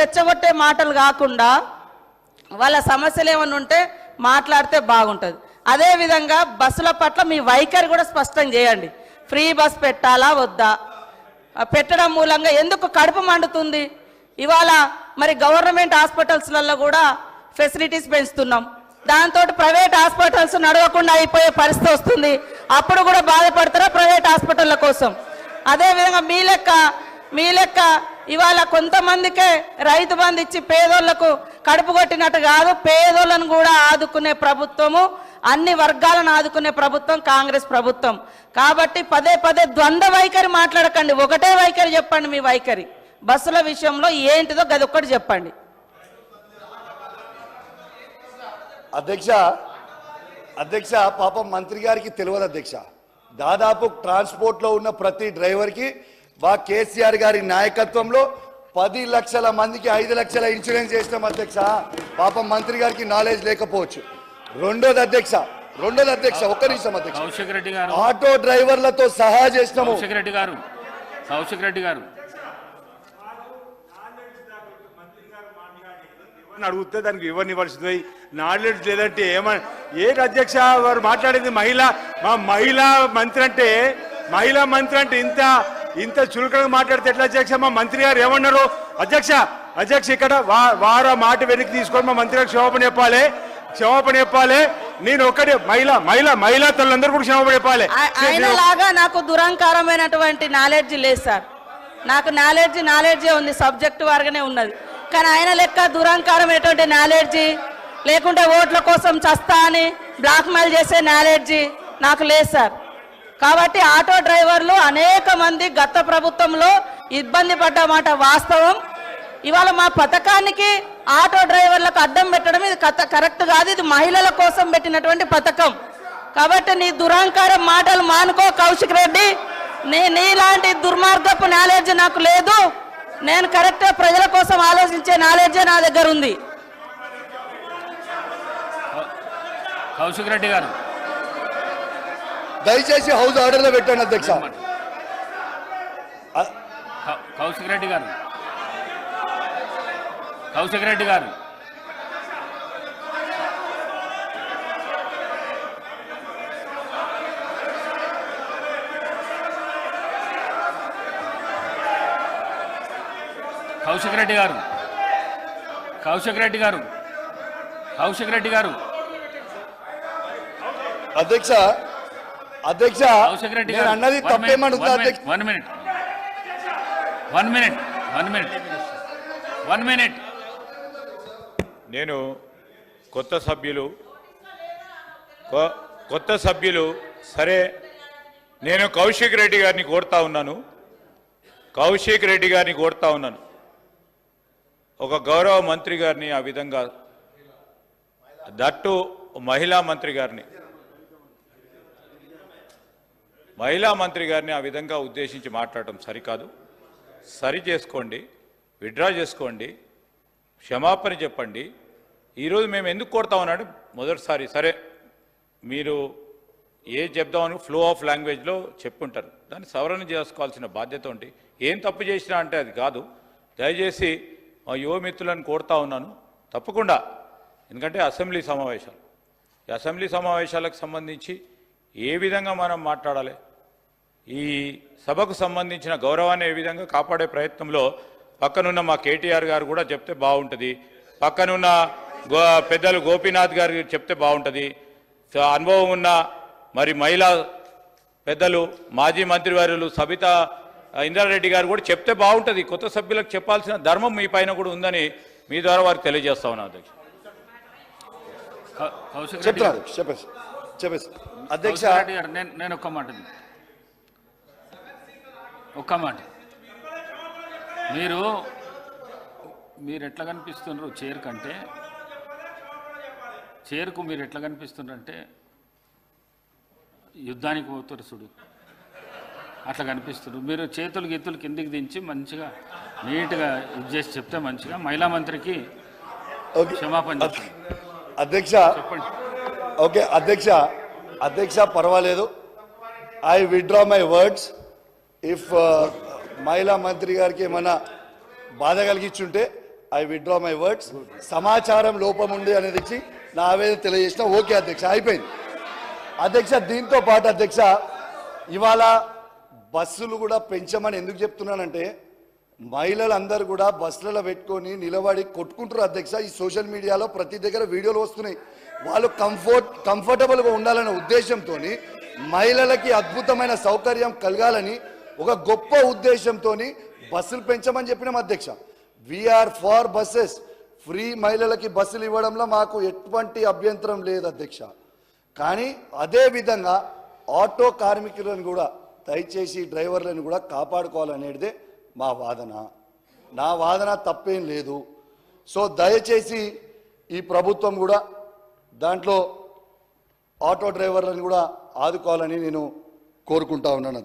రెచ్చగొట్టే మాటలు కాకుండా వాళ్ళ సమస్యలు ఏమైనా ఉంటే మాట్లాడితే బాగుంటుంది. అదేవిధంగా బస్సుల పట్ల మీ వైఖరి కూడా స్పష్టం చేయండి. ఫ్రీ బస్ పెట్టాలా వద్దా? పెట్టడం మూలంగా ఎందుకు కడుపు మండుతుంది? ఇవాళ మరి గవర్నమెంట్ హాస్పిటల్స్లలో కూడా ఫెసిలిటీస్ పెంచుతున్నాం, దాంతో ప్రైవేట్ హాస్పిటల్స్ నడవకుండా అయిపోయే పరిస్థితి వస్తుంది. అప్పుడు కూడా బాధపడతారా ప్రైవేట్ హాస్పిటళ్ళ కోసం? అదేవిధంగా మీ లెక్క ఇవాళ కొంతమందికే రైతు బంధు ఇచ్చి పేదోళ్లకు కడుపు కొట్టినట్టు కాదు, పేదోళ్ళను కూడా ఆదుకునే ప్రభుత్వము, అన్ని వర్గాలను ఆదుకునే ప్రభుత్వం కాంగ్రెస్ ప్రభుత్వం. కాబట్టి పదే పదే ద్వంద్వ వైఖరి మాట్లాడకండి, ఒకటే వైఖరి చెప్పండి. మీ వైఖరి బస్సుల విషయంలో ఏంటిదో గది ఒక్కటి చెప్పండి. అధ్యక్ష పాపం మంత్రి గారికి తెలియదు అధ్యక్ష. దాదాపు ట్రాన్స్పోర్ట్లో ఉన్న ప్రతి డ్రైవర్కి కేసీఆర్ గారి నాయకత్వంలో 10 లక్షల మందికి 5 లక్షల ఇన్సూరెన్స్ చేసినాం అధ్యక్ష. పాపం మంత్రి గారికి నాలెడ్జ్ లేకపోవచ్చు. రెండోది అధ్యక్ష ఒక్క నిమిషం అధ్యక్ష, ఆటో డ్రైవర్లతో సహా చేసినాము. కౌశిక్ రెడ్డి గారు అడిగితే దానికి ఇవ్వనివ్వాల్సింది నాలెడ్జ్ లేదంటే ఏమని ఏంటి అధ్యక్ష? వారు మాట్లాడేది మహిళా మంత్రి అంటే ఇంత చులకనగా మాట్లాడితే ఎట్లా అధ్యక్ష? మా మంత్రి గారు ఏమన్నారు అధ్యక్ష ఇక్కడ వారు మాట వెనక్కి తీసుకొని మా మంత్రి గారు క్షమాపణ చెప్పాలి. నేను ఒకటి మహిళా తల్లందరూ కూడా క్షమాపణ చెప్పాలి. ఆయనలాగా నాకు దురహంకారమైనటువంటి నాలెడ్జ్ లేదు సార్. నాకు నాలెడ్జే ఉంది, సబ్జెక్ట్ వారుగానే ఉన్నది. కానీ ఆయన లెక్క దురహంకారమైనటువంటి నాలెడ్జి లేకుంటే ఓట్ల కోసం చస్తా అని బ్లాక్మెయిల్ చేసే నాలెడ్జి నాకు లేదు సార్. కాబట్టి ఆటో డ్రైవర్లు అనేక మంది గత ప్రభుత్వంలో ఇబ్బంది పడ్డమాట వాస్తవం. ఇవాళ మా పథకానికి ఆటో డ్రైవర్లకు అడ్డం పెట్టడం ఇది కరెక్ట్ కాదు. ఇది మహిళల కోసం పెట్టినటువంటి పథకం. కాబట్టి నీ దురహంకారం మాటలు మానుకో కౌశిక్ రెడ్డి. నీలాంటి దుర్మార్గపు నాలెడ్జ్ నాకు లేదు. నేను కరెక్ట్ ప్రజల కోసం ఆలోచించే నాలెడ్జే నా దగ్గర ఉంది. కౌశిక్ రెడ్డి గారు దయచేసి హౌస్ ఆర్డర్ లో పెట్టండి అధ్యక్ష. కౌశిక్ రెడ్డి గారు 1 minute. నేను కొత్త సభ్యులు సరే, నేను కౌశిక్ రెడ్డి గారిని కోరుతా ఉన్నాను. ఒక గౌరవ మంత్రి గారిని ఆ విధంగా, దట్టు మహిళా మంత్రి గారిని ఆ విధంగా ఉద్దేశించి మాట్లాడటం సరికాదు. సరి చేసుకోండి, విత్డ్రా చేసుకోండి, క్షమాపణ చెప్పండి. ఈరోజు మేము ఎందుకు కోరుతా ఉన్నాడు మొదటిసారి సరే మీరు చెప్దామని ఫ్లో ఆఫ్ లాంగ్వేజ్లో చెప్పుంటారు, దాన్ని సవరణ చేసుకోవాల్సిన బాధ్యత ఉంది. ఏం తప్పు చేసినా అంటే అది కాదు. దయచేసి మా యువ మిత్రులను కోరుతా ఉన్నాను తప్పకుండా, ఎందుకంటే అసెంబ్లీ సమావేశాలకు సంబంధించి ఏ విధంగా మనం మాట్లాడాలి, ఈ సభకు సంబంధించిన గౌరవాన్ని ఏ విధంగా కాపాడే ప్రయత్నంలో పక్కనున్న మా కేటీఆర్ గారు కూడా చెప్తే బాగుంటుంది, పక్కనున్న పెద్దలు గోపీనాథ్ గారు చెప్తే బాగుంటుంది, అనుభవం ఉన్న మరి మహిళా పెద్దలు మాజీ మంత్రివర్యులు సబితా ఇంద్రారెడ్డి గారు కూడా చెప్తే బాగుంటుంది. కొత్త సభ్యులకు చెప్పాల్సిన ధర్మం మీ పైన కూడా ఉందని మీ ద్వారా వారికి తెలియజేస్తా ఉన్నాను అధ్యక్ష. అధ్యక్ష నేను ఒక్క మాట మీరు ఎట్లా కనిపిస్తున్నారు చైర్కు మీరు ఎట్లా కనిపిస్తున్నారంటే యుద్ధానికి పోతారు చూడు అట్లా కనిపిస్తున్నారు. మీరు చేతులు గీతులు కిందికి దించి మంచిగా నీట్గా ఇది చేసి చెప్తే మంచిగా మహిళా మంత్రికి క్షమాపణ చెప్పండి. చెప్పండి. ఓకే అధ్యక్ష పర్వాలేదు. I withdraw my words. If మహిళా మంత్రి గారికి ఏమైనా బాధ కలిగించుంటే ఐ విత్డ్రా మై వర్డ్స్. సమాచారం లోపం ఉంది అనేది ఇచ్చి నా ఆవేదన తెలియజేసిన. ఓకే అధ్యక్ష, అయిపోయింది. అధ్యక్ష, దీంతో పాటు అధ్యక్ష, ఇవాళ బస్సులు కూడా పెంచమని ఎందుకు చెప్తున్నానంటే, మహిళలందరూ కూడా బస్సులలో పెట్టుకొని నిలబడి కొట్టుకుంటారు అధ్యక్ష. ఈ సోషల్ మీడియాలో ప్రతి దగ్గర వీడియోలు వస్తున్నాయి. వాళ్ళు కంఫర్టబుల్గా ఉండాలనే ఉద్దేశంతో మహిళలకి అద్భుతమైన సౌకర్యం కలగాలని ఒక గొప్ప ఉద్దేశంతో బస్సులు పెంచమని చెప్పినాం అధ్యక్ష. We are far buses. ఫ్రీ మహిళలకి బస్సులు ఇవ్వడంలో మాకు ఎటువంటి అభ్యంతరం లేదు అధ్యక్ష. కానీ అదే విధంగా ఆటో కార్మికులను కూడా దయచేసి డ్రైవర్లను కూడా కాపాడుకోవాలనేదే మా వాదన. నా వాదన తప్పేం లేదు. సో దయచేసి ఈ ప్రభుత్వం కూడా దాంట్లో ఆటో డ్రైవర్లను కూడా ఆదుకోవాలని నేను కోరుకుంటా ఉన్నాను.